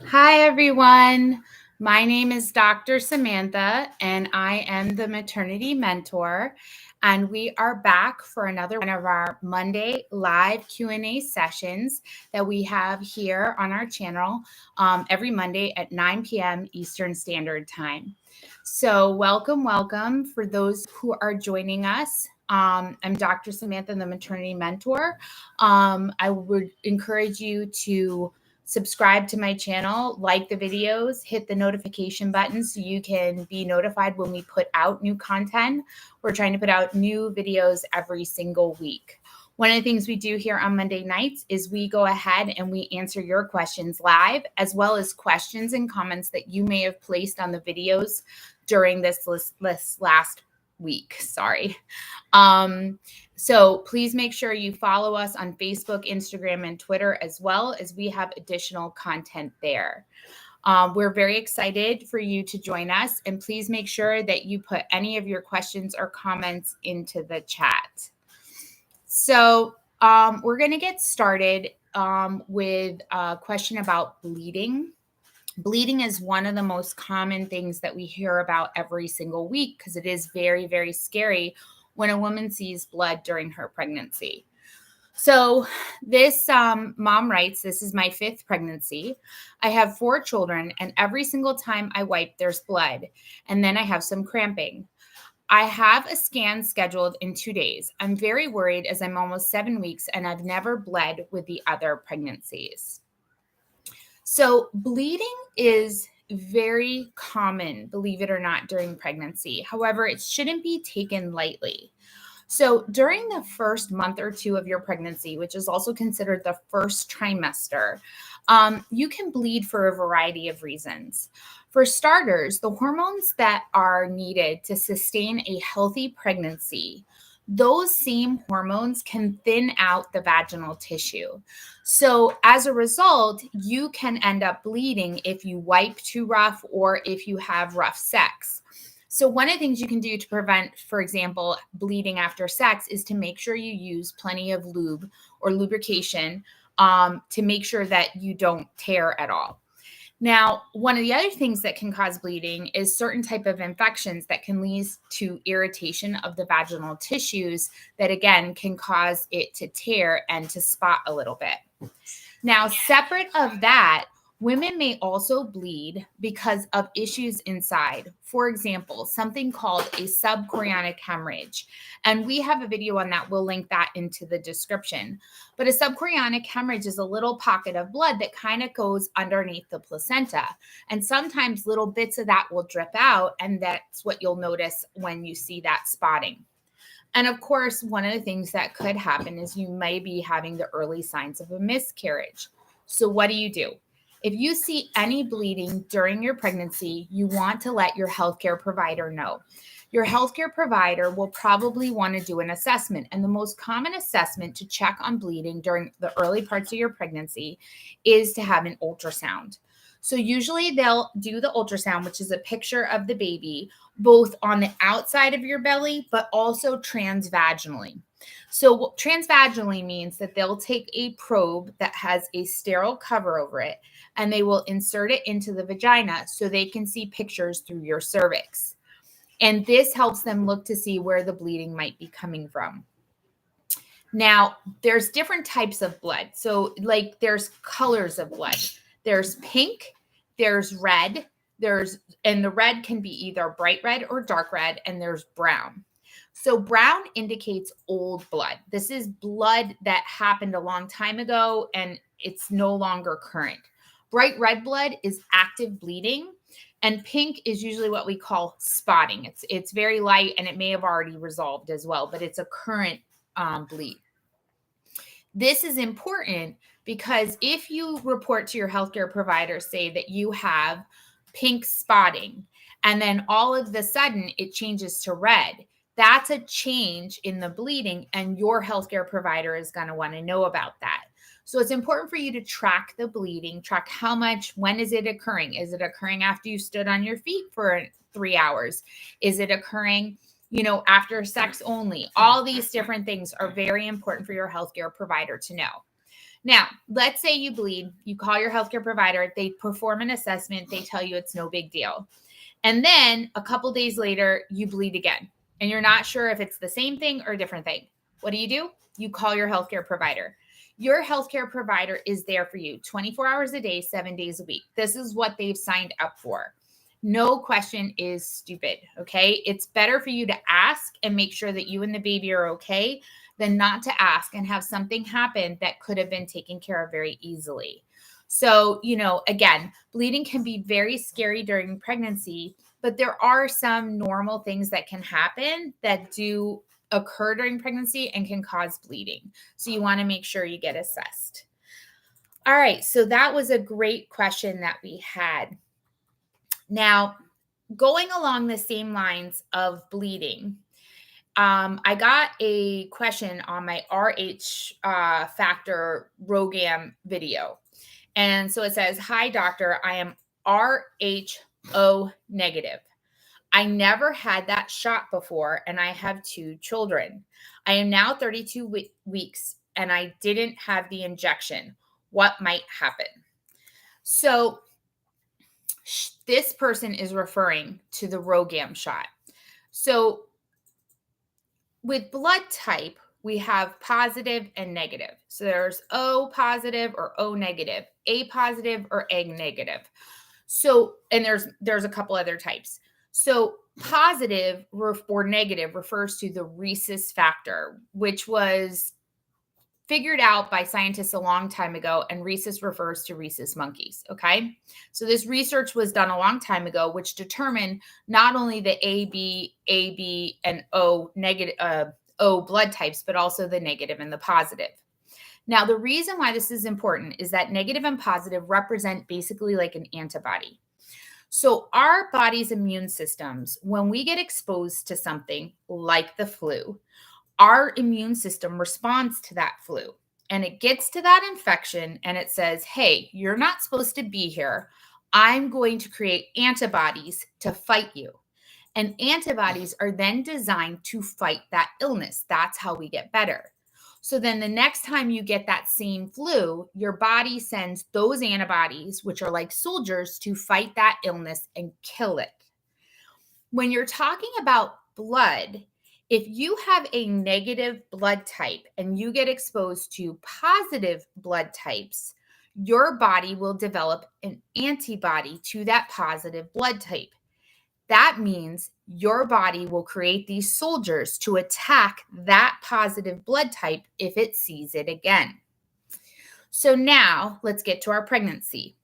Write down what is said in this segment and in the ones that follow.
Hi, everyone. My name is Dr. Samantha, and I am the maternity mentor. And we are back for another one of our Monday live Q&A sessions that we have here on our channel every Monday at 9 p.m. Eastern Standard Time. So welcome for those who are joining us. I'm Dr. Samantha, the maternity mentor. I would encourage you to subscribe to my channel, like the videos, hit the notification button so you can be notified when we put out new content. We're trying to put out new videos every single week. One of the things we do here on Monday nights is we go ahead and we answer your questions live, as well as questions and comments that you may have placed on the videos during this last week. So please make sure you follow us on Facebook, Instagram, and Twitter, as well as we have additional content there. We're very excited for you to join us, and please make sure that you put any of your questions or comments into the chat. So we're going to get started with a question about bleeding. Bleeding is one of the most common things that we hear about every single week because it is very, very scary when a woman sees blood during her pregnancy. So this mom writes, "This is my 5th pregnancy. I have 4 children, and every single time I wipe, there's blood, and then I have some cramping. I have a scan scheduled in 2 days. I'm very worried as I'm almost 7 weeks, and I've never bled with the other pregnancies." So bleeding is very common, believe it or not, during pregnancy. However, it shouldn't be taken lightly. So during the first month or 2 of your pregnancy, which is also considered the first trimester, you can bleed for a variety of reasons. For starters, the hormones that are needed to sustain a healthy pregnancy, those same hormones can thin out the vaginal tissue. So as a result, you can end up bleeding if you wipe too rough or if you have rough sex. So one of the things you can do to prevent, for example, bleeding after sex is to make sure you use plenty of lube or lubrication to make sure that you don't tear at all. Now, one of the other things that can cause bleeding is certain type of infections that can lead to irritation of the vaginal tissues that, again, can cause it to tear and to spot a little bit. Now, separate of that, women may also bleed because of issues inside. For example, something called a subchorionic hemorrhage. And we have a video on that. We'll link that into the description. But a subchorionic hemorrhage is a little pocket of blood that kind of goes underneath the placenta. And sometimes little bits of that will drip out. And that's what you'll notice when you see that spotting. And of course, one of the things that could happen is you may be having the early signs of a miscarriage. So what do? If you see any bleeding during your pregnancy, you want to let your healthcare provider know. Your healthcare provider will probably want to do an assessment. And the most common assessment to check on bleeding during the early parts of your pregnancy is to have an ultrasound. So usually they'll do the ultrasound, which is a picture of the baby, both on the outside of your belly, but also transvaginally. So transvaginally means that they'll take a probe that has a sterile cover over it, and they will insert it into the vagina so they can see pictures through your cervix. And this helps them look to see where the bleeding might be coming from. Now, there's different types of blood. So like there's colors of blood. There's pink, there's red, and the red can be either bright red or dark red, and there's brown. So brown indicates old blood. This is blood that happened a long time ago and it's no longer current. Bright red blood is active bleeding, and pink is usually what we call spotting. It's very light and it may have already resolved as well, but it's a current bleed. This is important because if you report to your healthcare provider, say that you have pink spotting, and then all of a sudden it changes to red, that's a change in the bleeding, and your healthcare provider is going to want to know about that. So it's important for you to track the bleeding, track how much, when is it occurring? Is it occurring after you stood on your feet for 3 hours? Is it occurring after sex only? All these different things are very important for your healthcare provider to know. Now, let's say you bleed, you call your healthcare provider, they perform an assessment, they tell you it's no big deal. And then a couple days later, you bleed again, and you're not sure if it's the same thing or a different thing. What do? You call your healthcare provider. Your healthcare provider is there for you 24 hours a day, 7 days a week. This is what they've signed up for. No question is stupid, okay? It's better for you to ask and make sure that you and the baby are okay than not to ask and have something happen that could have been taken care of very easily. So, again, bleeding can be very scary during pregnancy, but there are some normal things that can happen that do occur during pregnancy and can cause bleeding. So you want to make sure you get assessed. All right, so that was a great question that we had. Now, going along the same lines of bleeding, I got a question on my RH factor ROGAM video. And so it says, "Hi, doctor, I am RHO negative. I never had that shot before, and I have 2 children. I am now 32 weeks, and I didn't have the injection. What might happen?" So this person is referring to the ROGAM shot. So with blood type, we have positive and negative. So there's O positive or O negative, A positive or A negative. So, and there's a couple other types. So positive or negative refers to the rhesus factor, which was figured out by scientists a long time ago, and rhesus refers to rhesus monkeys, okay? So this research was done a long time ago, which determined not only the AB, and O negative, O blood types, but also the negative and the positive. Now, the reason why this is important is that negative and positive represent basically like an antibody. So our body's immune systems, when we get exposed to something like the flu, our immune system responds to that flu, and it gets to that infection and it says, "Hey, you're not supposed to be here. I'm going to create antibodies to fight you." And antibodies are then designed to fight that illness. That's how we get better. So then the next time you get that same flu, your body sends those antibodies, which are like soldiers, to fight that illness and kill it. When you're talking about blood, if you have a negative blood type and you get exposed to positive blood types, your body will develop an antibody to that positive blood type. That means your body will create these soldiers to attack that positive blood type if it sees it again. So now let's get to our pregnancy.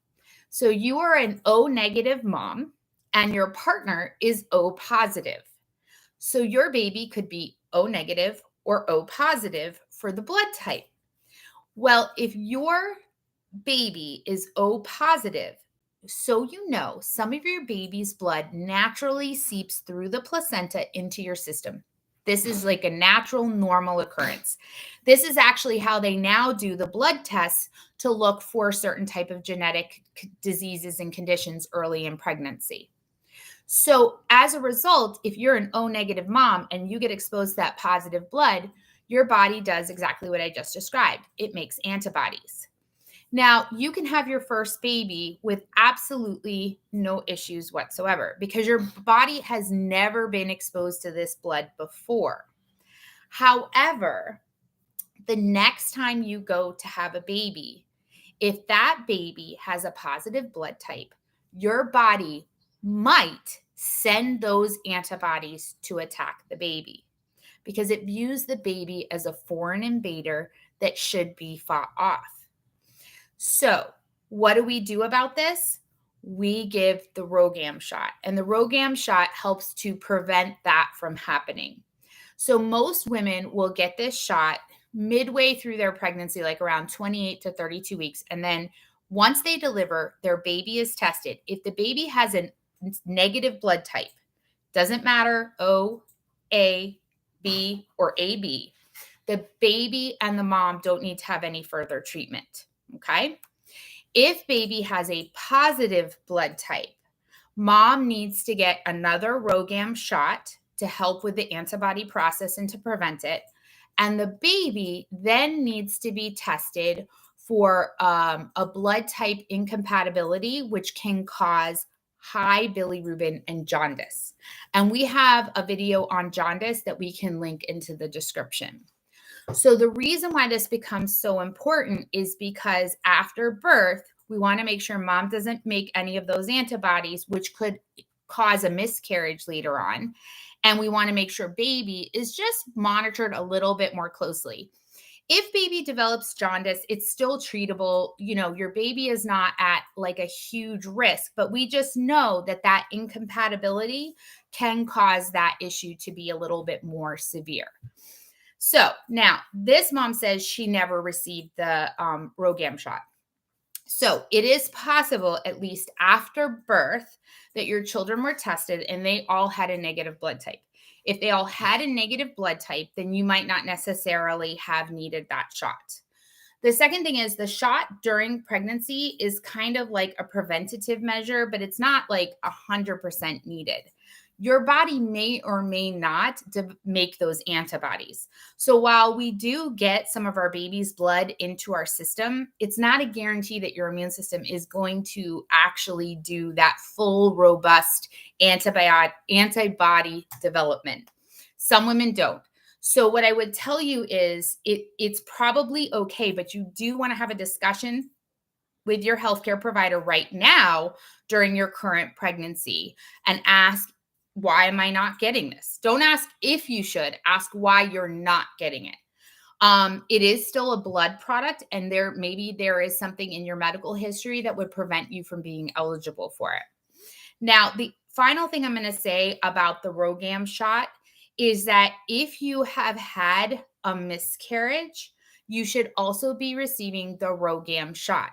So you are an O negative mom and your partner is O positive. So your baby could be O negative or O positive for the blood type. Well, if your baby is O positive, so some of your baby's blood naturally seeps through the placenta into your system. This is like a natural, normal occurrence. This is actually how they now do the blood tests to look for certain type of genetic diseases and conditions early in pregnancy. So as a result, if you're an O negative mom and you get exposed to that positive blood, your body does exactly what I just described. It makes antibodies. Now, you can have your first baby with absolutely no issues whatsoever because your body has never been exposed to this blood before. However, the next time you go to have a baby, if that baby has a positive blood type, your body might send those antibodies to attack the baby because it views the baby as a foreign invader that should be fought off. So what do we do about this? We give the ROGAM shot, and the ROGAM shot helps to prevent that from happening. So most women will get this shot midway through their pregnancy, like around 28 to 32 weeks. And then once they deliver, their baby is tested. If the baby has a negative blood type, doesn't matter, O, A, B, or AB, the baby and the mom don't need to have any further treatment. Okay. If baby has a positive blood type, mom needs to get another ROGAM shot to help with the antibody process and to prevent it. And the baby then needs to be tested for a blood type incompatibility, which can cause high bilirubin and jaundice. And we have a video on jaundice that we can link into the description. So the reason why this becomes so important is because after birth, we want to make sure mom doesn't make any of those antibodies, which could cause a miscarriage later on. And we want to make sure baby is just monitored a little bit more closely. If baby develops jaundice, it's still treatable. Your baby is not at like a huge risk, but we just know that incompatibility can cause that issue to be a little bit more severe. So now this mom says she never received the RhoGAM shot. So it is possible, at least after birth, that your children were tested and they all had a negative blood type. If they all had a negative blood type, then you might not necessarily have needed that shot. The second thing is the shot during pregnancy is kind of like a preventative measure, but it's not like 100% needed. Your body may or may not make those antibodies. So while we do get some of our baby's blood into our system, it's not a guarantee that your immune system is going to actually do that full, robust antibody development. Some women don't. So what I would tell you is it's probably okay, but you do want to have a discussion with your healthcare provider right now during your current pregnancy and ask, why am I not getting this? Don't ask if you should, ask why you're not getting it. It is still a blood product, and maybe there is something in your medical history that would prevent you from being eligible for it. Now, the final thing I'm going to say about the RhoGAM shot is that if you have had a miscarriage, you should also be receiving the RhoGAM shot.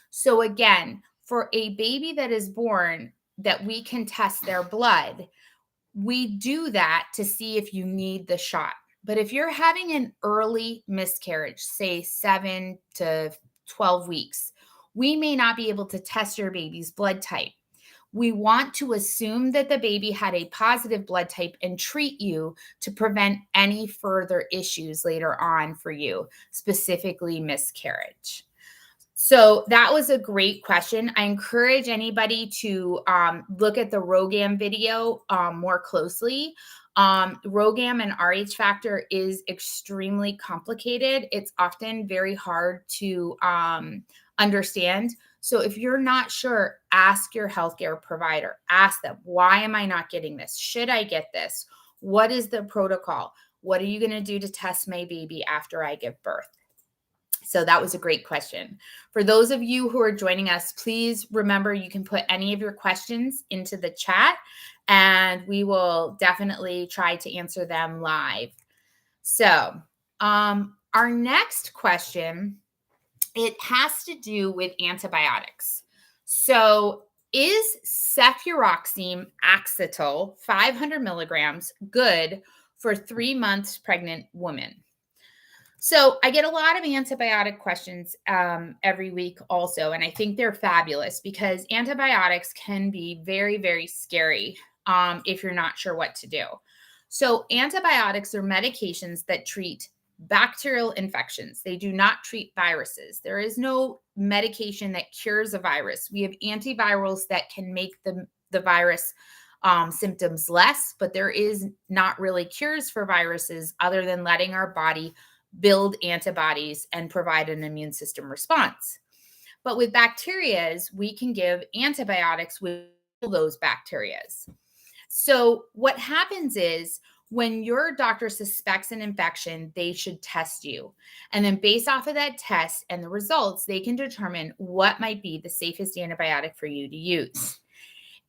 So again, for a baby that is born that we can test their blood, we do that to see if you need the shot. But if you're having an early miscarriage, say 7 to 12 weeks, we may not be able to test your baby's blood type. We want to assume that the baby had a positive blood type and treat you to prevent any further issues later on for you, specifically miscarriage. So that was a great question. I encourage anybody to look at the RhoGAM video more closely. RhoGAM and RH factor is extremely complicated. It's often very hard to understand. So if you're not sure, ask your healthcare provider. Ask them, why am I not getting this? Should I get this? What is the protocol? What are you going to do to test my baby after I give birth? So that was a great question. For those of you who are joining us, please remember you can put any of your questions into the chat and we will definitely try to answer them live. So our next question, it has to do with antibiotics. So is cefuroxime acetal 500 milligrams good for 3 months pregnant women? So I get a lot of antibiotic questions every week also, and I think they're fabulous because antibiotics can be very, very scary if you're not sure what to do. So antibiotics are medications that treat bacterial infections. They do not treat viruses. There is no medication that cures a virus. We have antivirals that can make the virus symptoms less, but there is not really cures for viruses other than letting our body build antibodies and provide an immune system response. But with bacterias, we can give antibiotics with those bacterias. So what happens is when your doctor suspects an infection, they should test you. And then based off of that test and the results, they can determine what might be the safest antibiotic for you to use.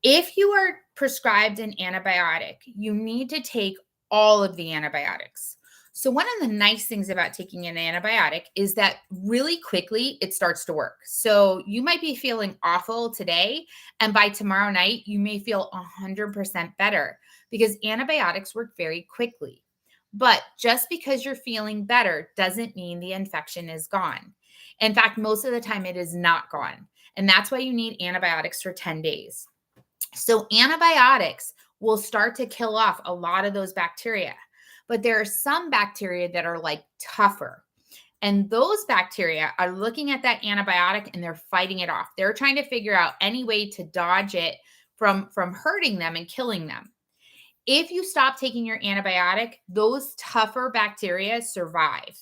If you are prescribed an antibiotic, you need to take all of the antibiotics. So one of the nice things about taking an antibiotic is that really quickly it starts to work. So you might be feeling awful today, and by tomorrow night, you may feel 100% better because antibiotics work very quickly. But just because you're feeling better doesn't mean the infection is gone. In fact, most of the time it is not gone. And that's why you need antibiotics for 10 days. So antibiotics will start to kill off a lot of those bacteria. But there are some bacteria that are like tougher. And those bacteria are looking at that antibiotic and they're fighting it off. They're trying to figure out any way to dodge it from hurting them and killing them. If you stop taking your antibiotic, those tougher bacteria survive.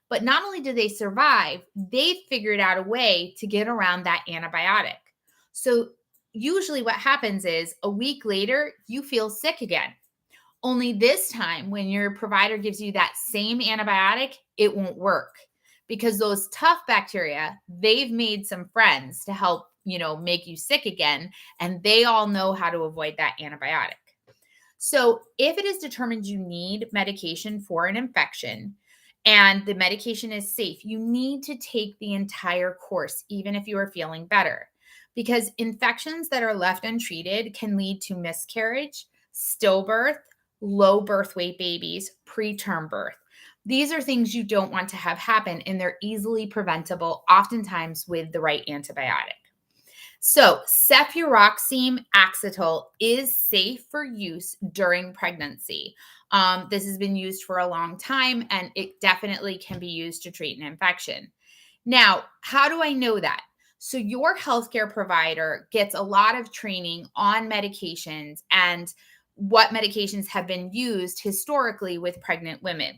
But not only do they survive, they've figured out a way to get around that antibiotic. So usually what happens is a week later, you feel sick again. Only this time, when your provider gives you that same antibiotic, it won't work because those tough bacteria, they've made some friends to help, make you sick again. And they all know how to avoid that antibiotic. So if it is determined you need medication for an infection and the medication is safe, you need to take the entire course, even if you are feeling better, because infections that are left untreated can lead to miscarriage, stillbirth, low birth weight babies, preterm birth. These are things you don't want to have happen, and they're easily preventable, oftentimes with the right antibiotic. So cefuroxime acetal is safe for use during pregnancy. This has been used for a long time, and it definitely can be used to treat an infection. Now, how do I know that? So your healthcare provider gets a lot of training on medications and what medications have been used historically with pregnant women.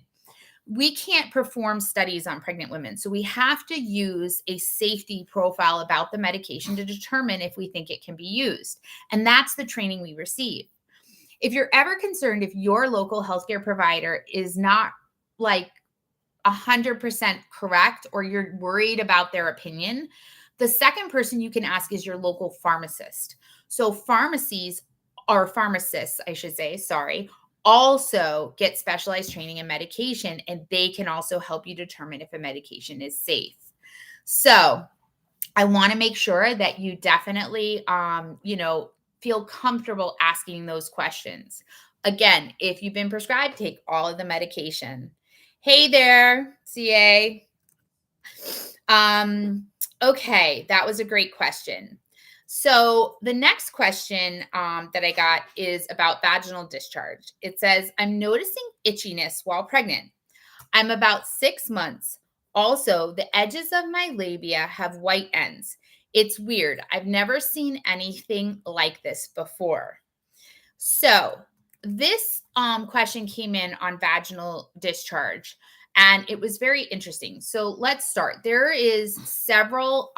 We can't perform studies on pregnant women, so we have to use a safety profile about the medication to determine if we think it can be used. And that's the training we receive. If you're ever concerned if your local healthcare provider is not like 100% correct, or you're worried about their opinion, the second person you can ask is your local pharmacist. So pharmacies, or pharmacists, I should say, also get specialized training in medication, and they can also help you determine if a medication is safe. So I want to make sure that you definitely, feel comfortable asking those questions. Again, if you've been prescribed, take all of the medication. Hey there, CA. Okay, that was a great question. So the next question that I got is about vaginal discharge. It says, I'm noticing itchiness while pregnant. I'm about 6 months. Also, the edges of my labia have white ends. It's weird. I've never seen anything like this before. So this question came in on vaginal discharge, and it was very interesting. So let's start. There is several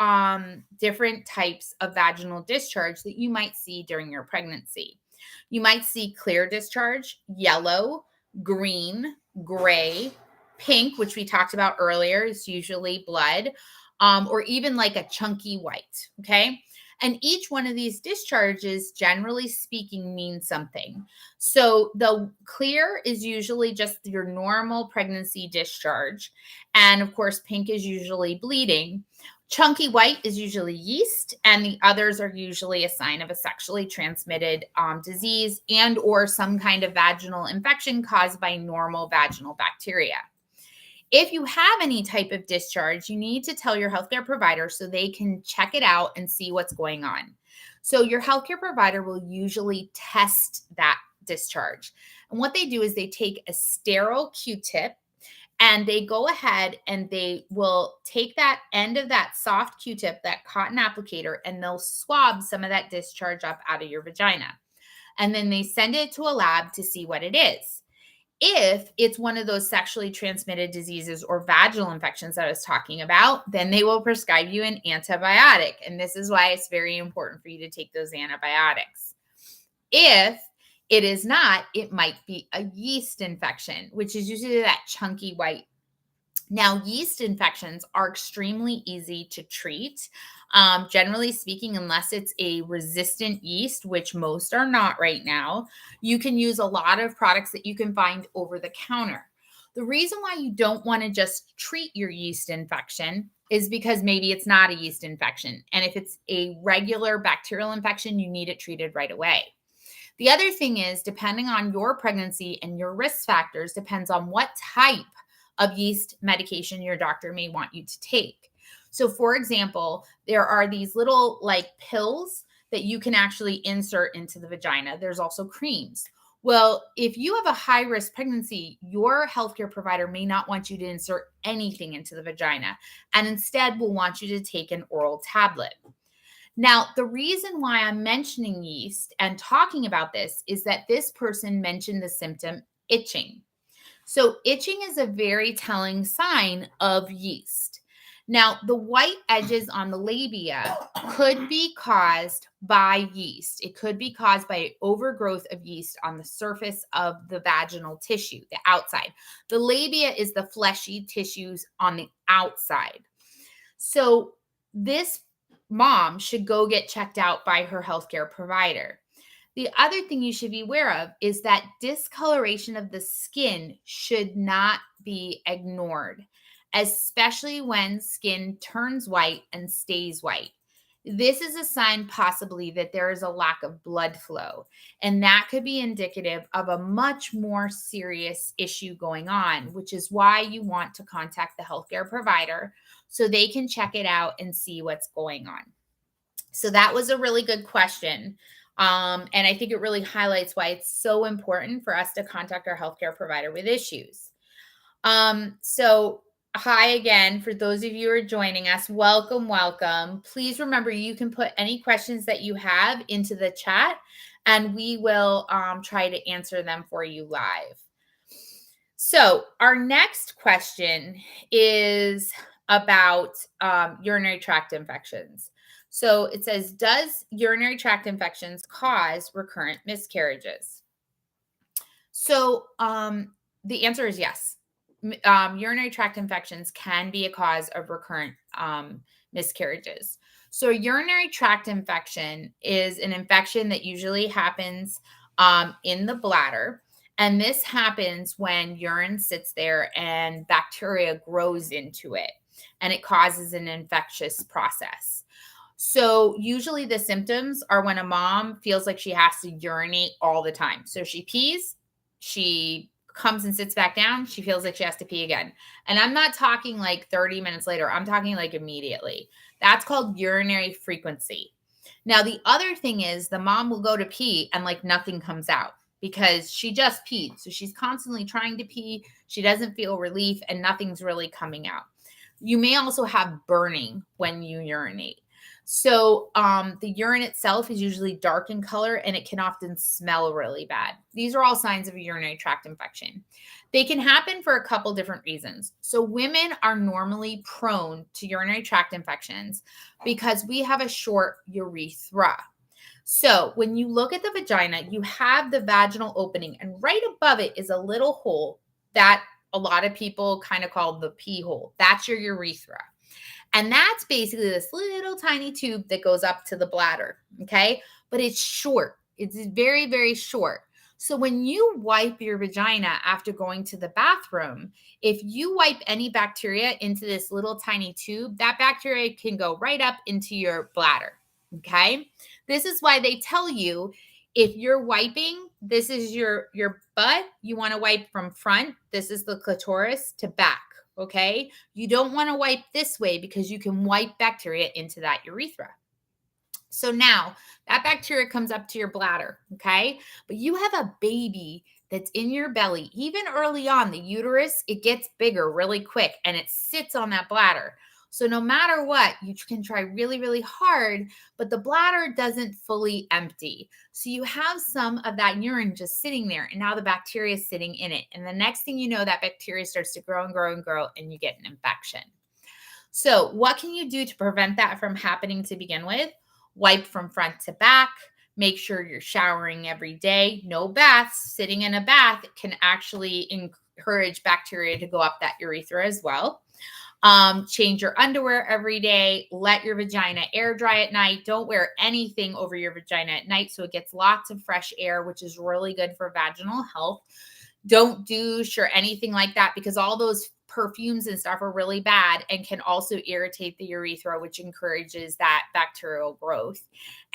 different types of vaginal discharge that you might see during your pregnancy. You might see clear discharge, yellow, green, gray, pink, which we talked about earlier, is usually blood, or even like a chunky white, okay? And each one of these discharges, generally speaking, means something. So the clear is usually just your normal pregnancy discharge. And of course, pink is usually bleeding. Chunky white is usually yeast, and the others are usually a sign of a sexually transmitted disease and or some kind of vaginal infection caused by normal vaginal bacteria. If you have any type of discharge, you need to tell your healthcare provider so they can check it out and see what's going on. So your healthcare provider will usually test that discharge. And what they do is they take a sterile Q-tip and they go ahead and they will take that end of that soft Q-tip, that cotton applicator, and they'll swab some of that discharge up out of your vagina. And then they send it to a lab to see what it is. If it's one of those sexually transmitted diseases or vaginal infections that I was talking about, then they will prescribe you an antibiotic. And this is why it's very important for you to take those antibiotics. If it is not, it might be a yeast infection, which is usually that chunky white. Now, yeast infections are extremely easy to treat. Generally speaking, unless it's a resistant yeast, which most are not right now, you can use a lot of products that you can find over the counter. The reason why you don't want to just treat your yeast infection is because maybe it's not a yeast infection. And if it's a regular bacterial infection, you need it treated right away. The other thing is, depending on your pregnancy and your risk factors, depends on what type of yeast medication your doctor may want you to take. So for example, there are these little like pills that you can actually insert into the vagina. There's also creams. Well, if you have a high risk pregnancy, your healthcare provider may not want you to insert anything into the vagina and instead will want you to take an oral tablet. Now, the reason why I'm mentioning yeast and talking about this is that this person mentioned the symptom itching. So, itching is a very telling sign of yeast. Now, the white edges on the labia could be caused by yeast. It could be caused by overgrowth of yeast on the surface of the vaginal tissue, the outside. The labia is the fleshy tissues on the outside. So, this mom should go get checked out by her healthcare provider. The other thing you should be aware of is that discoloration of the skin should not be ignored, especially when skin turns white and stays white. This is a sign possibly that there is a lack of blood flow, and that could be indicative of a much more serious issue going on, which is why you want to contact the healthcare provider so they can check it out and see what's going on. So that was a really good question. And I think it really highlights why it's so important for us to contact our healthcare provider with issues. So hi again, for those of you who are joining us, welcome, welcome. Please remember you can put any questions that you have into the chat and we will try to answer them for you live. So our next question is about urinary tract infections. So it says, does urinary tract infections cause recurrent miscarriages? So the answer is yes. Urinary tract infections can be a cause of recurrent miscarriages. So a urinary tract infection is an infection that usually happens in the bladder. And this happens when urine sits there and bacteria grows into it, and it causes an infectious process. So usually the symptoms are when a mom feels like she has to urinate all the time. So she pees, she comes and sits back down, she feels like she has to pee again. And I'm not talking like 30 minutes later, I'm talking like immediately. That's called urinary frequency. Now, the other thing is the mom will go to pee and like nothing comes out because she just peed. So she's constantly trying to pee. She doesn't feel relief and nothing's really coming out. You may also have burning when you urinate. So the urine itself is usually dark in color and it can often smell really bad. These are all signs of a urinary tract infection. They can happen for a couple different reasons. So women are normally prone to urinary tract infections because we have a short urethra. So when you look at the vagina, you have the vaginal opening, and right above it is a little hole that a lot of people kind of call the pee hole. That's your urethra. And that's basically this little tiny tube that goes up to the bladder, okay? But it's short. It's very, very short. So when you wipe your vagina after going to the bathroom, if you wipe any bacteria into this little tiny tube, that bacteria can go right up into your bladder, okay? This is why they tell you if you're wiping, this is your butt, you want to wipe from front, this is the clitoris, to back. Okay, you don't want to wipe this way because you can wipe bacteria into that urethra. So now that bacteria comes up to your bladder, okay? But you have a baby that's in your belly. Even early on, the uterus, it gets bigger really quick and it sits on that bladder. So no matter what, you can try really, really hard, but the bladder doesn't fully empty. So you have some of that urine just sitting there, and now the bacteria is sitting in it. And the next thing you know, that bacteria starts to grow and grow and grow, and you get an infection. So what can you do to prevent that from happening to begin with? Wipe from front to back. Make sure you're showering every day. No baths. Sitting in a bath can actually encourage bacteria to go up that urethra as well. Change your underwear every day. Let your vagina air dry at night. Don't wear anything over your vagina at night so it gets lots of fresh air, which is really good for vaginal health. Don't douche or anything like that because all those perfumes and stuff are really bad and can also irritate the urethra, which encourages that bacterial growth.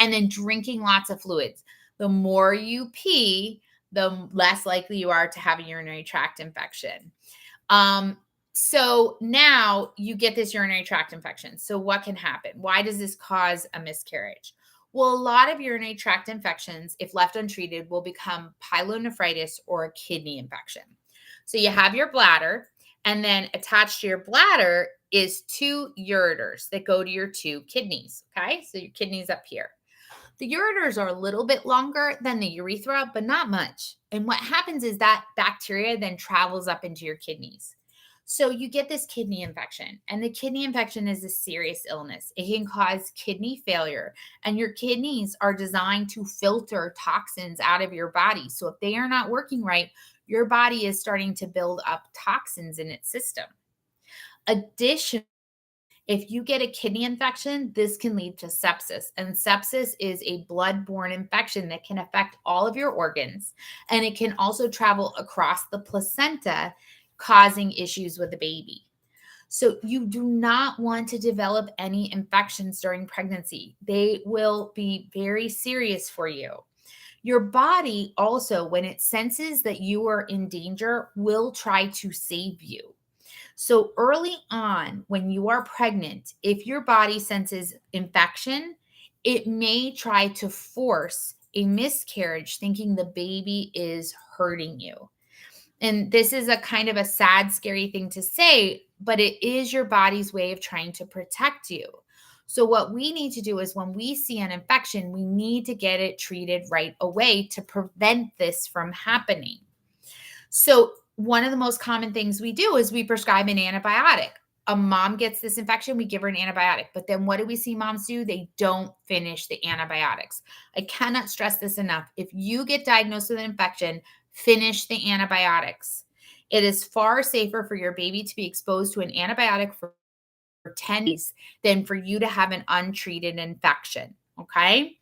And then drinking lots of fluids. The more you pee, the less likely you are to have a urinary tract infection. So now you get this urinary tract infection. So what can happen? Why does this cause a miscarriage? Well, a lot of urinary tract infections, if left untreated, will become pyelonephritis or a kidney infection. So you have your bladder, and then attached to your bladder is 2 ureters that go to your 2 kidneys. Okay, so your kidneys up here. The ureters are a little bit longer than the urethra, but not much. And what happens is that bacteria then travels up into your kidneys. So you get this kidney infection, and the kidney infection is a serious illness. It can cause kidney failure, and your kidneys are designed to filter toxins out of your body. So if they are not working right, your body is starting to build up toxins in its system. Additionally, if you get a kidney infection, this can lead to sepsis. And sepsis is a blood-borne infection that can affect all of your organs. And it can also travel across the placenta, causing issues with the baby. So you do not want to develop any infections during pregnancy. They will be very serious for you. Your body also, when it senses that you are in danger, will try to save you. So early on, when you are pregnant, if your body senses infection, it may try to force a miscarriage, thinking the baby is hurting you. And this is a kind of a sad, scary thing to say, but it is your body's way of trying to protect you. So what we need to do is when we see an infection, we need to get it treated right away to prevent this from happening. So one of the most common things we do is we prescribe an antibiotic. A mom gets this infection, we give her an antibiotic. But then what do we see moms do? They don't finish the antibiotics. I cannot stress this enough. If you get diagnosed with an infection, finish the antibiotics. It is far safer for your baby to be exposed to an antibiotic for 10 days than for you to have an untreated infection. Okay?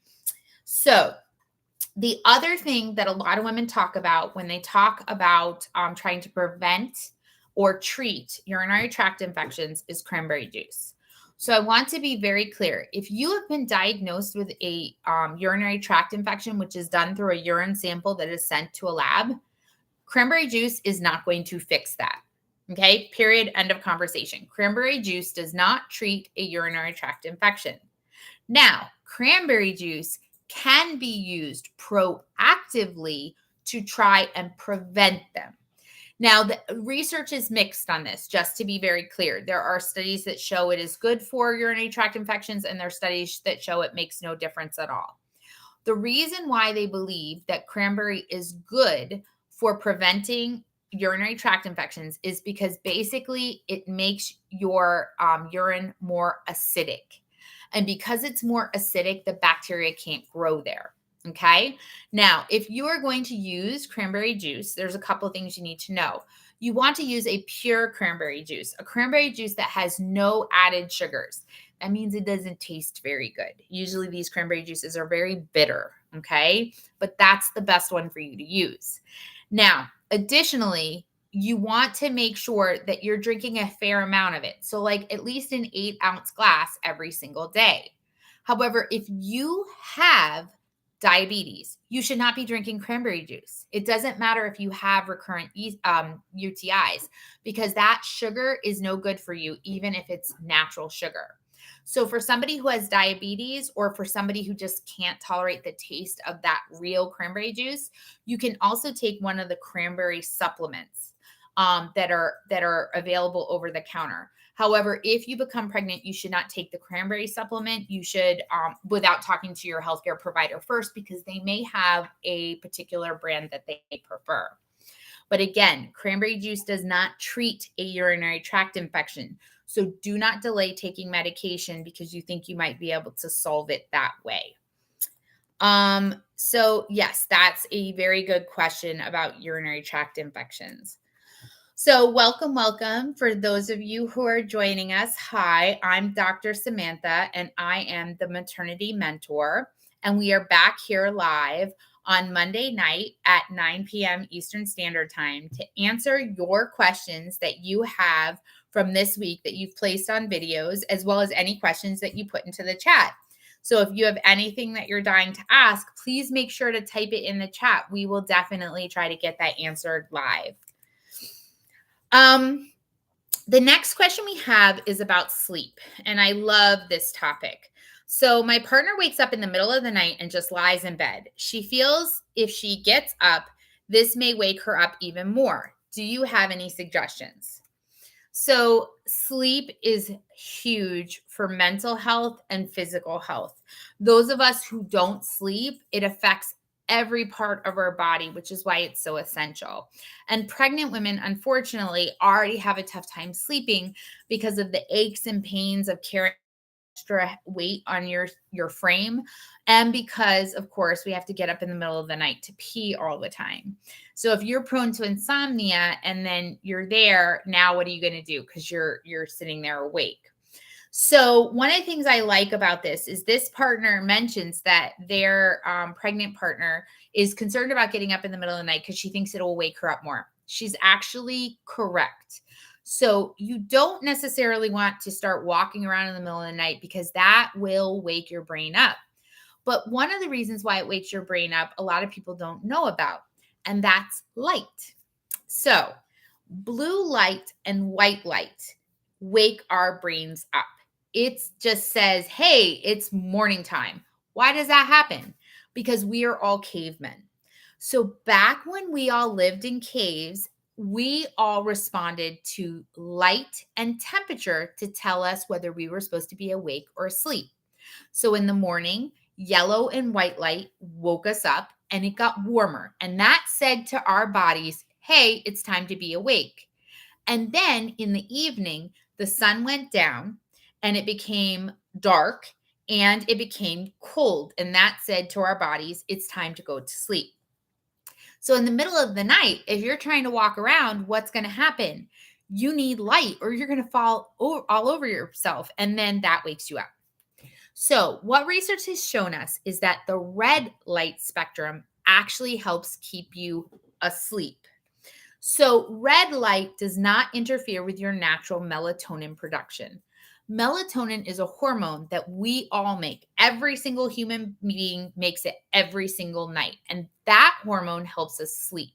So the other thing that a lot of women talk about when they talk about trying to prevent or treat urinary tract infections is cranberry juice. So I want to be very clear. If you have been diagnosed with a urinary tract infection, which is done through a urine sample that is sent to a lab, cranberry juice is not going to fix that. Okay, period, end of conversation. Cranberry juice does not treat a urinary tract infection. Now, cranberry juice can be used proactively to try and prevent them. Now, the research is mixed on this, just to be very clear. There are studies that show it is good for urinary tract infections, and there are studies that show it makes no difference at all. The reason why they believe that cranberry is good for preventing urinary tract infections is because basically it makes your urine more acidic. And because it's more acidic, the bacteria can't grow there. Okay. Now, if you are going to use cranberry juice, there's a couple of things you need to know. You want to use a pure cranberry juice, a cranberry juice that has no added sugars. That means it doesn't taste very good. Usually these cranberry juices are very bitter. Okay. But that's the best one for you to use. Now, additionally, you want to make sure that you're drinking a fair amount of it. So like at least an 8-ounce glass every single day. However, if you have diabetes, you should not be drinking cranberry juice. It doesn't matter if you have recurrent UTIs, because that sugar is no good for you, even if it's natural sugar. So for somebody who has diabetes, or for somebody who just can't tolerate the taste of that real cranberry juice, you can also take one of the cranberry supplements that are available over the counter. However, if you become pregnant, you should not take the cranberry supplement. You should, without talking to your healthcare provider first, because they may have a particular brand that they prefer. But again, cranberry juice does not treat a urinary tract infection. So do not delay taking medication because you think you might be able to solve it that way. So yes, that's a very good question about urinary tract infections. So welcome. For those of you who are joining us, hi, I'm Dr. Samantha, and I am the maternity mentor. And we are back here live on Monday night at 9 p.m. Eastern Standard Time to answer your questions that you have from this week that you've placed on videos, as well as any questions that you put into the chat. So if you have anything that you're dying to ask, please make sure to type it in the chat. We will definitely try to get that answered live. The next question we have is about sleep, and I love this topic. So my partner wakes up in the middle of the night and just lies in bed. She feels if she gets up, this may wake her up even more. Do you have any suggestions? So sleep is huge for mental health and physical health. Those of us who don't sleep, it affects every part of our body, which is why it's so essential. And pregnant women, unfortunately, already have a tough time sleeping because of the aches and pains of carrying extra weight on your frame, and because of course we have to get up in the middle of the night to pee all the time. So if you're prone to insomnia and then you're there, now what are you going to do, because you're sitting there awake? So one of the things I like about this is this partner mentions that their pregnant partner is concerned about getting up in the middle of the night because she thinks it will wake her up more. She's actually correct. So you don't necessarily want to start walking around in the middle of the night because that will wake your brain up. But one of the reasons why it wakes your brain up, a lot of people don't know about, and that's light. So blue light and white light wake our brains up. It just says, hey, it's morning time. Why does that happen? Because we are all cavemen. So back when we all lived in caves, we all responded to light and temperature to tell us whether we were supposed to be awake or asleep. So in the morning, yellow and white light woke us up and it got warmer. And that said to our bodies, hey, it's time to be awake. And then in the evening, the sun went down and it became dark and it became cold. And that said to our bodies, it's time to go to sleep. So in the middle of the night, if you're trying to walk around, what's going to happen? You need light or you're going to fall all over yourself. And then that wakes you up. So what research has shown us is that the red light spectrum actually helps keep you asleep. So red light does not interfere with your natural melatonin production. Melatonin is a hormone that we all make. Every single human being makes it every single night. And that hormone helps us sleep.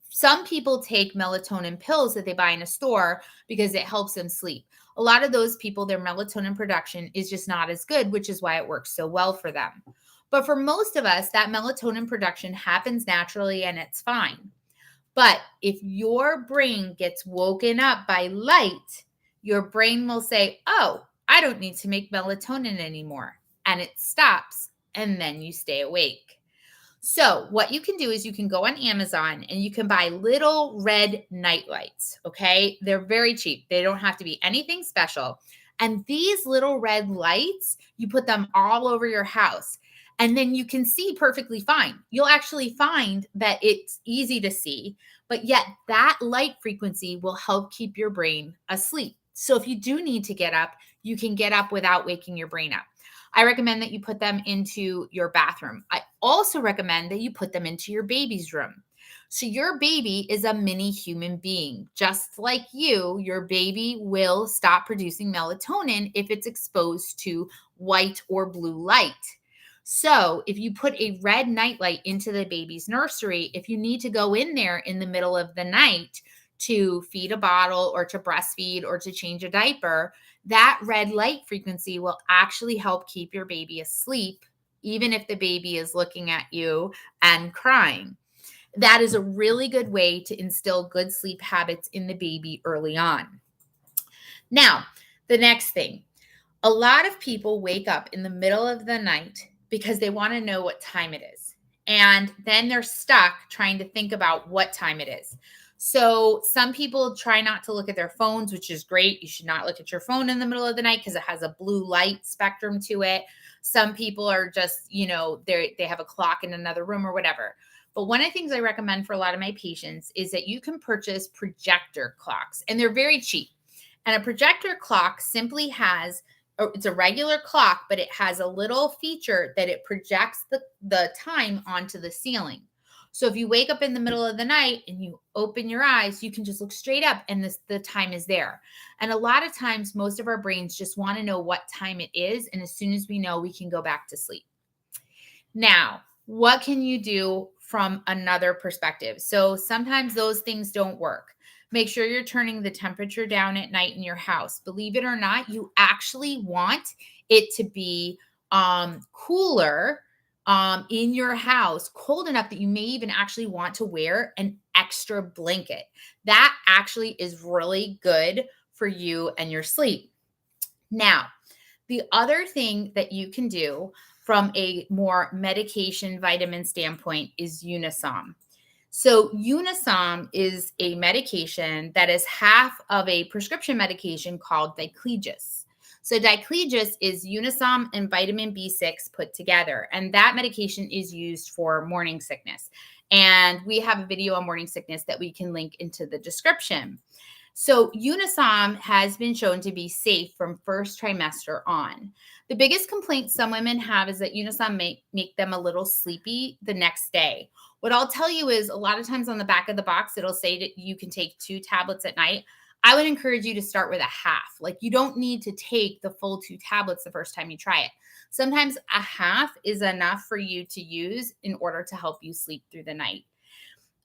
Some people take melatonin pills that they buy in a store because it helps them sleep. A lot of those people, their melatonin production is just not as good, which is why it works so well for them. But for most of us, that melatonin production happens naturally and it's fine. But if your brain gets woken up by light, your brain will say, oh, I don't need to make melatonin anymore. And it stops, and then you stay awake. So what you can do is you can go on Amazon and you can buy little red night lights, okay? They're very cheap. They don't have to be anything special. And these little red lights, you put them all over your house. And then you can see perfectly fine. You'll actually find that it's easy to see, but yet that light frequency will help keep your brain asleep. So if you do need to get up, you can get up without waking your brain up. I recommend that you put them into your bathroom. I also recommend that you put them into your baby's room. So your baby is a mini human being. Just like you, your baby will stop producing melatonin if it's exposed to white or blue light. So if you put a red nightlight into the baby's nursery, if you need to go in there in the middle of the night to feed a bottle or to breastfeed or to change a diaper, that red light frequency will actually help keep your baby asleep, even if the baby is looking at you and crying. That is a really good way to instill good sleep habits in the baby early on. Now, the next thing, a lot of people wake up in the middle of the night because they want to know what time it is. And then they're stuck trying to think about what time it is. So some people try not to look at their phones, which is great. You should not look at your phone in the middle of the night because it has a blue light spectrum to it. Some people are just, they have a clock in another room or whatever. But one of the things I recommend for a lot of my patients is that you can purchase projector clocks, and they're very cheap. And a projector clock simply it's a regular clock, but it has a little feature that it projects the time onto the ceiling. So if you wake up in the middle of the night and you open your eyes, you can just look straight up and the time is there. And a lot of times, most of our brains just want to know what time it is. And as soon as we know, we can go back to sleep. Now, what can you do from another perspective? So sometimes those things don't work. Make sure you're turning the temperature down at night in your house. Believe it or not, you actually want it to be cooler in your house, cold enough that you may even actually want to wear an extra blanket. That actually is really good for you and your sleep. Now, the other thing that you can do from a more medication vitamin standpoint is Unisom. So Unisom is a medication that is half of a prescription medication called Diclegis. So Diclegis is Unisom and vitamin B6 put together, and that medication is used for morning sickness. And we have a video on morning sickness that we can link into the description. So Unisom has been shown to be safe from first trimester on. The biggest complaint some women have is that Unisom make them a little sleepy the next day. What I'll tell you is a lot of times on the back of the box, it'll say that you can take 2 tablets at night. I would encourage you to start with a half. Like, you don't need to take the full 2 tablets the first time you try it. Sometimes a half is enough for you to use in order to help you sleep through the night.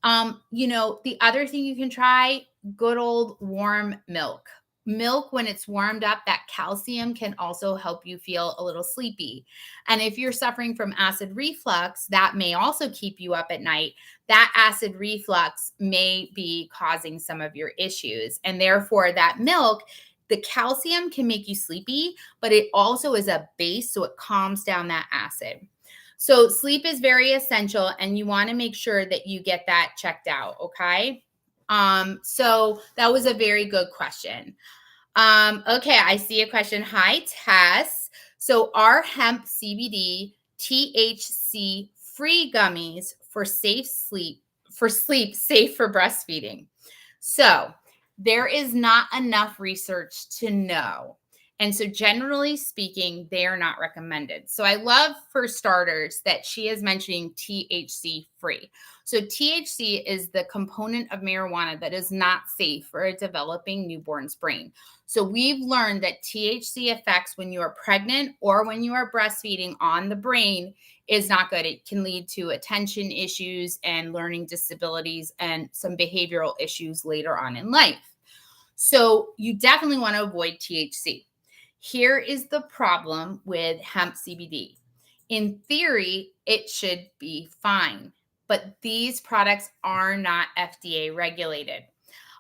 The other thing you can try, good old warm milk. Milk, when it's warmed up, that calcium can also help you feel a little sleepy. And if you're suffering from acid reflux, that may also keep you up at night. That acid reflux may be causing some of your issues. And therefore, that milk, the calcium can make you sleepy, but it also is a base, so it calms down that acid. So sleep is very essential, and you want to make sure that you get that checked out, okay? So that was a very good question. Okay, I see a question. Hi, Tess. So are hemp CBD THC free gummies for sleep safe for breastfeeding? So there is not enough research to know. And so generally speaking, they are not recommended. So I love, for starters, that she is mentioning THC free. So THC is the component of marijuana that is not safe for a developing newborn's brain. So we've learned that THC effects when you are pregnant or when you are breastfeeding on the brain is not good. It can lead to attention issues and learning disabilities and some behavioral issues later on in life. So you definitely want to avoid THC. Here is the problem with hemp CBD. In theory, it should be fine, but these products are not FDA regulated.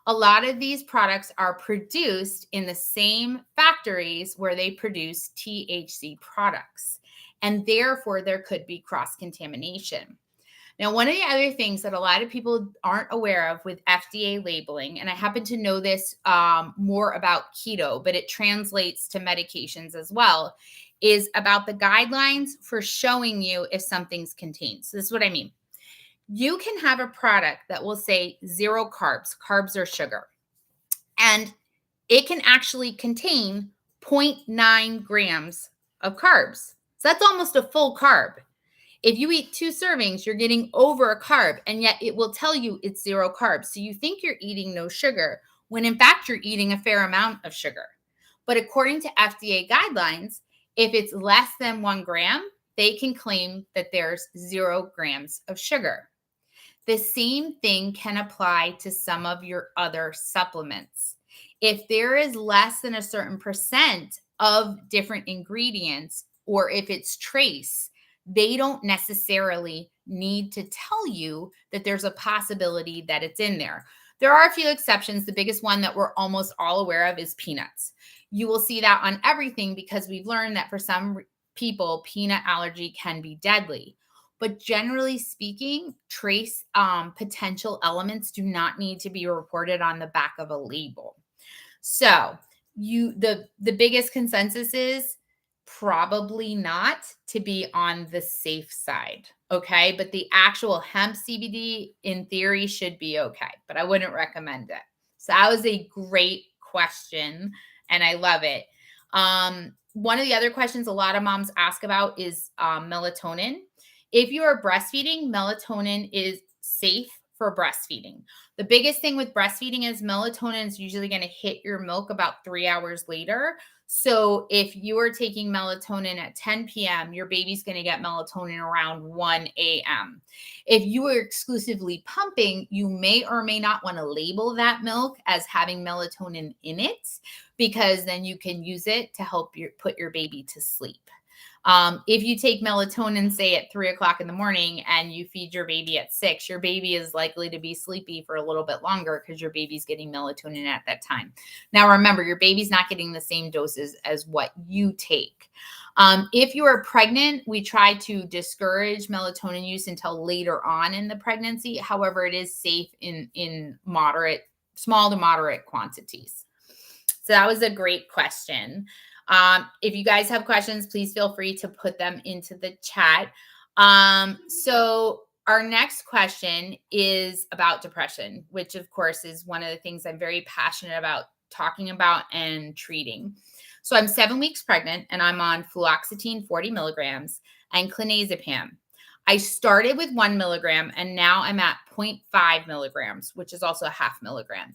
A lot of these products are produced in the same factories where they produce THC products, and therefore there could be cross-contamination. Now, one of the other things that a lot of people aren't aware of with FDA labeling, and I happen to know this more about keto, but it translates to medications as well, is about the guidelines for showing you if something's contained. So this is what I mean. You can have a product that will say 0 carbs. Carbs are sugar. And it can actually contain 0.9 grams of carbs. So that's almost a full carb. If you eat 2 servings, you're getting over a carb, and yet it will tell you it's 0 carbs. So you think you're eating no sugar, when in fact you're eating a fair amount of sugar. But according to FDA guidelines, if it's less than 1 gram, they can claim that there's 0 grams of sugar. The same thing can apply to some of your other supplements. If there is less than a certain percent of different ingredients, or if it's trace, they don't necessarily need to tell you that there's a possibility that it's in there. There are a few exceptions. The biggest one that we're almost all aware of is peanuts. You will see that on everything because we've learned that for some people, peanut allergy can be deadly. But generally speaking, trace potential elements do not need to be reported on the back of a label. So the biggest consensus is probably not, to be on the safe side. Okay. But the actual hemp CBD in theory should be okay, but I wouldn't recommend it. So that was a great question and I love it. One of the other questions a lot of moms ask about is melatonin. If you are breastfeeding, melatonin is safe for breastfeeding. The biggest thing with breastfeeding is melatonin is usually going to hit your milk about 3 hours later. So if you are taking melatonin at 10 p.m., your baby's going to get melatonin around 1 a.m. If you are exclusively pumping, you may or may not want to label that milk as having melatonin in it, because then you can use it to help put your baby to sleep. If you take melatonin, say at 3 o'clock in the morning, and you feed your baby at 6, your baby is likely to be sleepy for a little bit longer because your baby's getting melatonin at that time. Now, remember, your baby's not getting the same doses as what you take. If you are pregnant, we try to discourage melatonin use until later on in the pregnancy. However, it is safe in small to moderate quantities. So that was a great question. If you guys have questions, please feel free to put them into the chat. So our next question is about depression, which of course is one of the things I'm very passionate about talking about and treating. So I'm 7 weeks pregnant and I'm on fluoxetine 40 milligrams and clonazepam. I started with 1 milligram and now I'm at 0.5 milligrams, which is also a half milligram.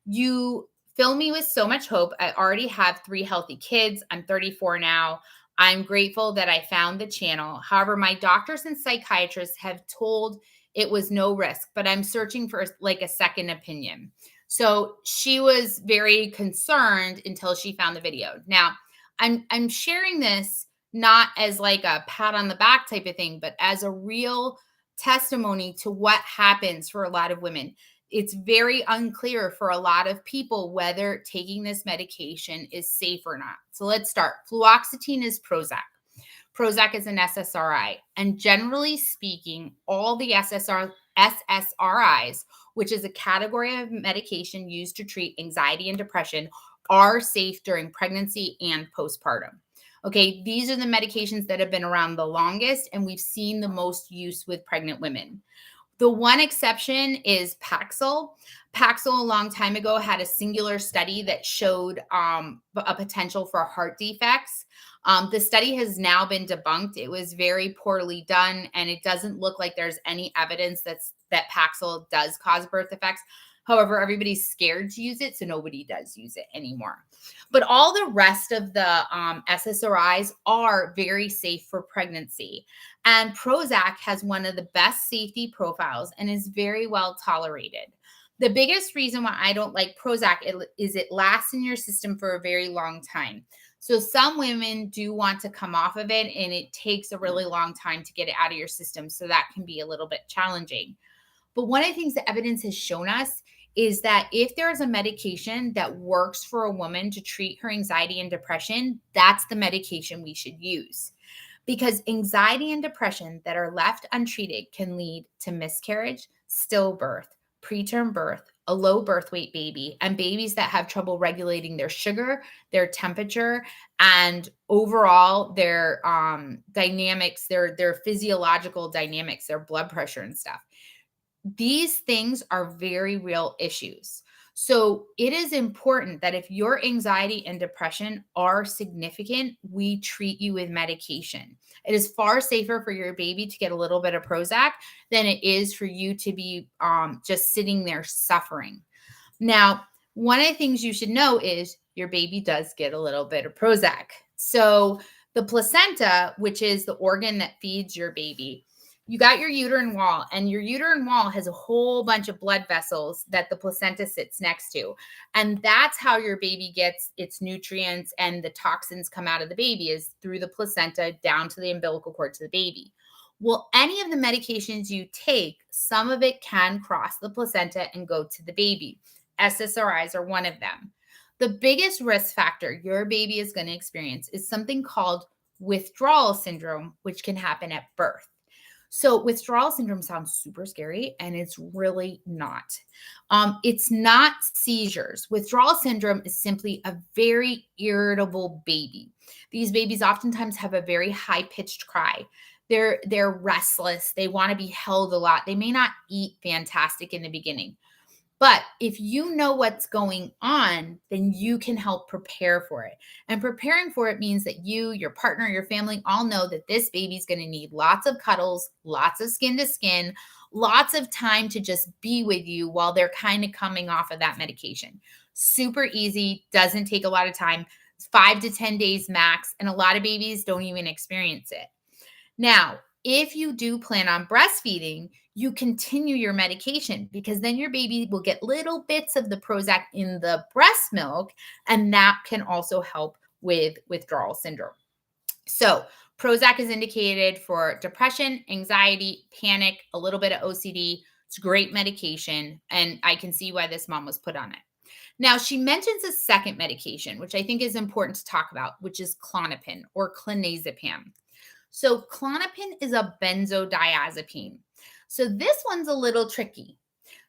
You fill me with so much hope. I already have 3 healthy kids. I'm 34 now. I'm grateful that I found the channel. However, my doctors and psychiatrists have told it was no risk, but I'm searching for like a second opinion. So she was very concerned until she found the video. Now, I'm sharing this not as like a pat on the back type of thing, but as a real testimony to what happens for a lot of women. It's very unclear for a lot of people whether taking this medication is safe or not. So let's start. Fluoxetine is Prozac. Prozac is an SSRI. And generally speaking, all the SSRIs, which is a category of medication used to treat anxiety and depression, are safe during pregnancy and postpartum. Okay, these are the medications that have been around the longest, and we've seen the most use with pregnant women. The one exception is Paxil. Paxil a long time ago had a singular study that showed a potential for heart defects. The study has now been debunked. It was very poorly done, and it doesn't look like there's any evidence that Paxil does cause birth defects. However, everybody's scared to use it, so nobody does use it anymore. But all the rest of the SSRIs are very safe for pregnancy. And Prozac has one of the best safety profiles and is very well tolerated. The biggest reason why I don't like Prozac is it lasts in your system for a very long time. So some women do want to come off of it, and it takes a really long time to get it out of your system. So that can be a little bit challenging. But one of the things that evidence has shown us is that if there is a medication that works for a woman to treat her anxiety and depression, that's the medication we should use. Because anxiety and depression that are left untreated can lead to miscarriage, stillbirth, preterm birth, a low birth weight baby, and babies that have trouble regulating their sugar, their temperature, and overall their dynamics, their physiological dynamics, their blood pressure and stuff. These things are very real issues. So it is important that if your anxiety and depression are significant, we treat you with medication. It is far safer for your baby to get a little bit of Prozac than it is for you to be just sitting there suffering. Now, one of the things you should know is your baby does get a little bit of Prozac. So the placenta, which is the organ that feeds your baby, you got your uterine wall, and your uterine wall has a whole bunch of blood vessels that the placenta sits next to. And that's how your baby gets its nutrients and the toxins come out of the baby, is through the placenta down to the umbilical cord to the baby. Well, any of the medications you take, some of it can cross the placenta and go to the baby. SSRIs are one of them. The biggest risk factor your baby is going to experience is something called withdrawal syndrome, which can happen at birth. So withdrawal syndrome sounds super scary, and it's really not. It's not seizures. Withdrawal syndrome is simply a very irritable baby. These babies oftentimes have a very high-pitched cry. They're restless. They want to be held a lot. They may not eat fantastic in the beginning. But if you know what's going on, then you can help prepare for it. And preparing for it means that you, your partner, your family all know that this baby's going to need lots of cuddles, lots of skin to skin, lots of time to just be with you while they're kind of coming off of that medication. Super easy, doesn't take a lot of time. It's 5 to 10 days max, and a lot of babies don't even experience it. Now, if you do plan on breastfeeding, you continue your medication, because then your baby will get little bits of the Prozac in the breast milk, and that can also help with withdrawal syndrome. So Prozac is indicated for depression, anxiety, panic, a little bit of OCD. It's great medication, and I can see why this mom was put on it. Now, she mentions a second medication, which I think is important to talk about, which is Klonopin or clonazepam. So Klonopin is a benzodiazepine. So this one's a little tricky.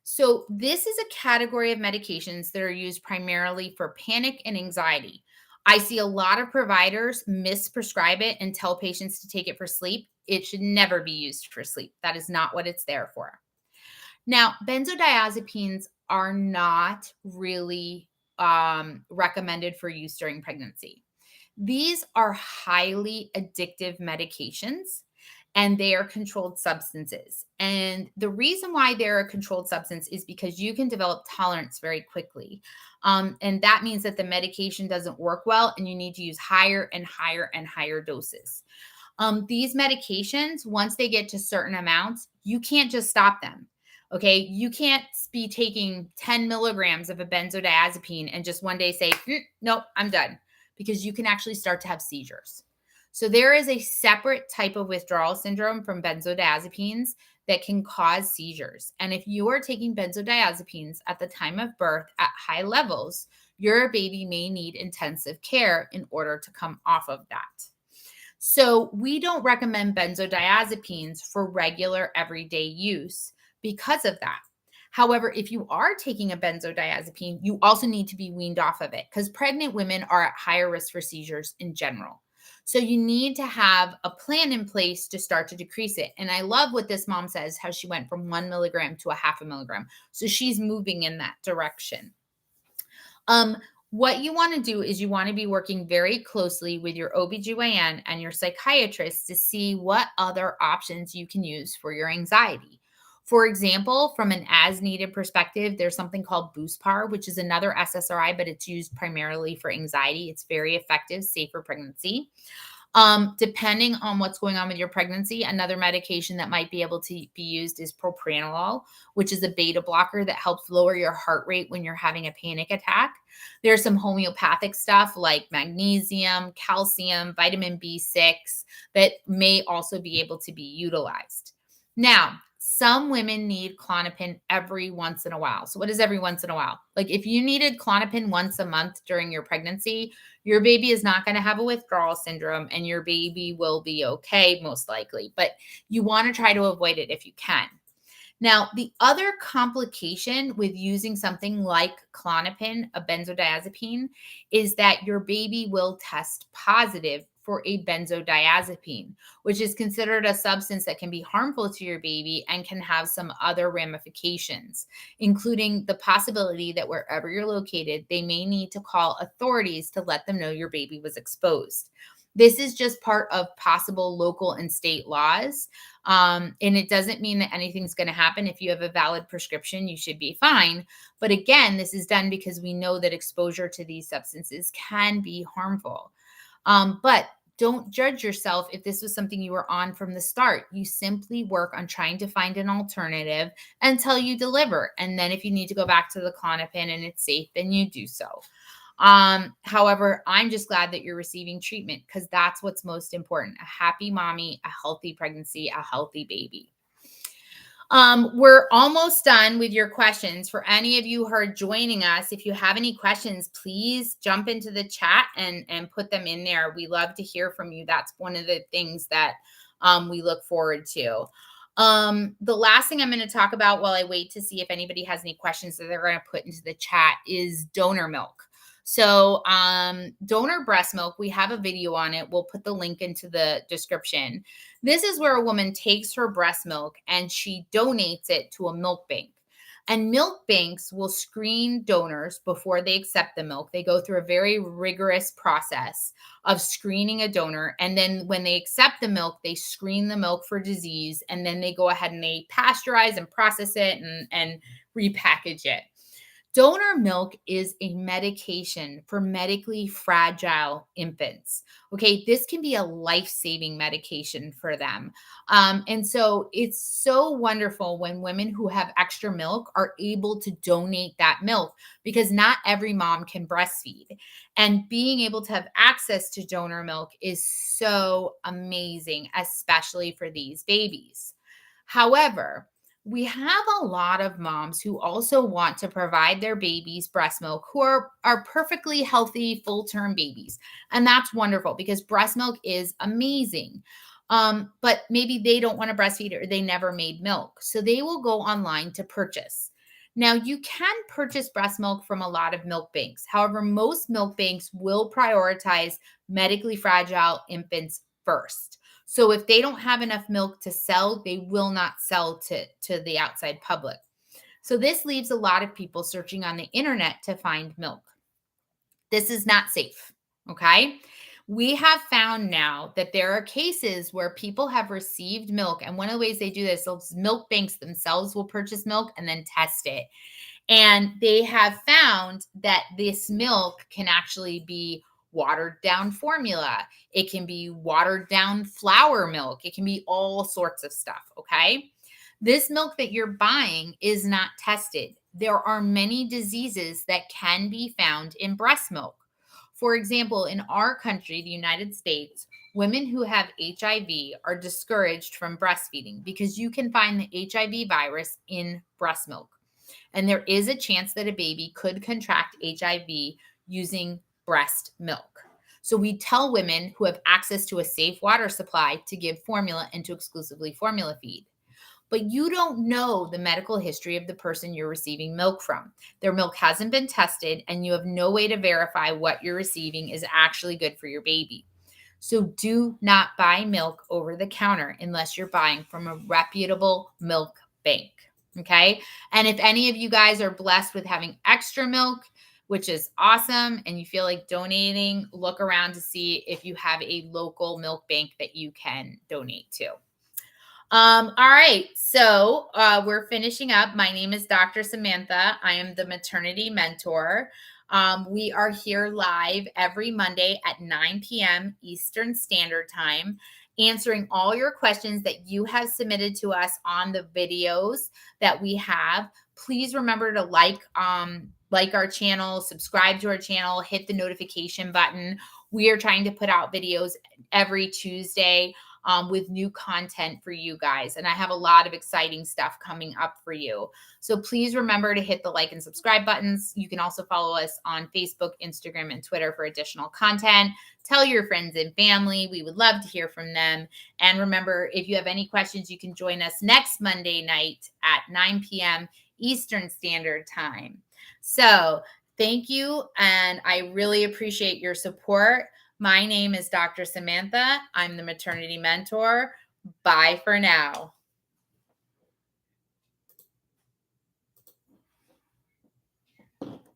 So this is a category of medications that are used primarily for panic and anxiety. I see a lot of providers misprescribe it and tell patients to take it for sleep. It should never be used for sleep. That is not what it's there for. Now, benzodiazepines are not really recommended for use during pregnancy. These are highly addictive medications and they are controlled substances. And the reason why they're a controlled substance is because you can develop tolerance very quickly. And that means that the medication doesn't work well and you need to use higher and higher and higher doses. These medications, once they get to certain amounts, you can't just stop them. Okay. You can't be taking 10 milligrams of a benzodiazepine and just one day say, nope, I'm done, because you can actually start to have seizures. So there is a separate type of withdrawal syndrome from benzodiazepines that can cause seizures. And if you are taking benzodiazepines at the time of birth at high levels, your baby may need intensive care in order to come off of that. So we don't recommend benzodiazepines for regular everyday use because of that. However, if you are taking a benzodiazepine, you also need to be weaned off of it because pregnant women are at higher risk for seizures in general. So you need to have a plan in place to start to decrease it. And I love what this mom says, how she went from 1 milligram to a half a milligram. So she's moving in that direction. What you want to do is you want to be working very closely with your OBGYN and your psychiatrist to see what other options you can use for your anxiety. For example, from an as-needed perspective, there's something called Buspar, which is another SSRI, but it's used primarily for anxiety. It's very effective, safe for pregnancy. Depending on what's going on with your pregnancy, another medication that might be able to be used is propranolol, which is a beta blocker that helps lower your heart rate when you're having a panic attack. There's some homeopathic stuff like magnesium, calcium, vitamin B6 that may also be able to be utilized. Now, some women need Klonopin every once in a while. So what is every once in a while? Like if you needed Klonopin once a month during your pregnancy, your baby is not going to have a withdrawal syndrome and your baby will be okay, most likely. But you want to try to avoid it if you can. Now, the other complication with using something like Klonopin, a benzodiazepine, is that your baby will test positive for a benzodiazepine, which is considered a substance that can be harmful to your baby and can have some other ramifications, including the possibility that wherever you're located, they may need to call authorities to let them know your baby was exposed. This is just part of possible local and state laws. And it doesn't mean that anything's going to happen. If you have a valid prescription, you should be fine. But again, this is done because we know that exposure to these substances can be harmful. But don't judge yourself if this was something you were on from the start. You simply work on trying to find an alternative until you deliver. And then if you need to go back to the Klonopin and it's safe, then you do so. However, I'm just glad that you're receiving treatment because that's what's most important. A happy mommy, a healthy pregnancy, a healthy baby. We're almost done with your questions. For any of you who are joining us, if you have any questions, please jump into the chat and put them in there. We love to hear from you. That's one of the things that we look forward to. The last thing I'm going to talk about while I wait to see if anybody has any questions that they're going to put into the chat is donor milk. So donor breast milk, we have a video on it. We'll put the link into the description. This is where a woman takes her breast milk and she donates it to a milk bank. And milk banks will screen donors before they accept the milk. They go through a very rigorous process of screening a donor. And then when they accept the milk, they screen the milk for disease. And then they go ahead and they pasteurize and process it and repackage it. Donor milk is a medication for medically fragile infants. Okay, this can be a life-saving medication for them. And so it's so wonderful when women who have extra milk are able to donate that milk, because not every mom can breastfeed. And being able to have access to donor milk is so amazing, especially for these babies. However, we have a lot of moms who also want to provide their babies breast milk who are perfectly healthy full-term babies. And that's wonderful because breast milk is amazing. But maybe they don't want to breastfeed or they never made milk. So they will go online to purchase. Now, you can purchase breast milk from a lot of milk banks. However, most milk banks will prioritize medically fragile infants first. So if they don't have enough milk to sell, they will not sell to the outside public. So this leaves a lot of people searching on the internet to find milk. This is not safe, okay? We have found now that there are cases where people have received milk, and one of the ways they do this, those milk banks themselves will purchase milk and then test it. And they have found that this milk can actually be watered down formula. It can be watered down flour milk. It can be all sorts of stuff. Okay. This milk that you're buying is not tested. There are many diseases that can be found in breast milk. For example, in our country, the United States, women who have HIV are discouraged from breastfeeding because you can find the HIV virus in breast milk. And there is a chance that a baby could contract HIV using breast milk. So we tell women who have access to a safe water supply to give formula and to exclusively formula feed. But you don't know the medical history of the person you're receiving milk from. Their milk hasn't been tested, and you have no way to verify what you're receiving is actually good for your baby. So do not buy milk over the counter unless you're buying from a reputable milk bank. Okay. And if any of you guys are blessed with having extra milk, which is awesome, and you feel like donating, look around to see if you have a local milk bank that you can donate to. All right. So we're finishing up. My name is Dr. Samantha. I am the maternity mentor. We are here live every Monday at 9 p.m. Eastern Standard Time, answering all your questions that you have submitted to us on the videos that we have. Please remember to like our channel, subscribe to our channel, hit the notification button. We are trying to put out videos every Tuesday with new content for you guys. And I have a lot of exciting stuff coming up for you. So please remember to hit the like and subscribe buttons. You can also follow us on Facebook, Instagram, and Twitter for additional content. Tell your friends and family. We would love to hear from them. And remember, if you have any questions, you can join us next Monday night at 9 p.m. Eastern Standard Time. So thank you. And I really appreciate your support. My name is Dr. Samantha. I'm the maternity mentor. Bye for now.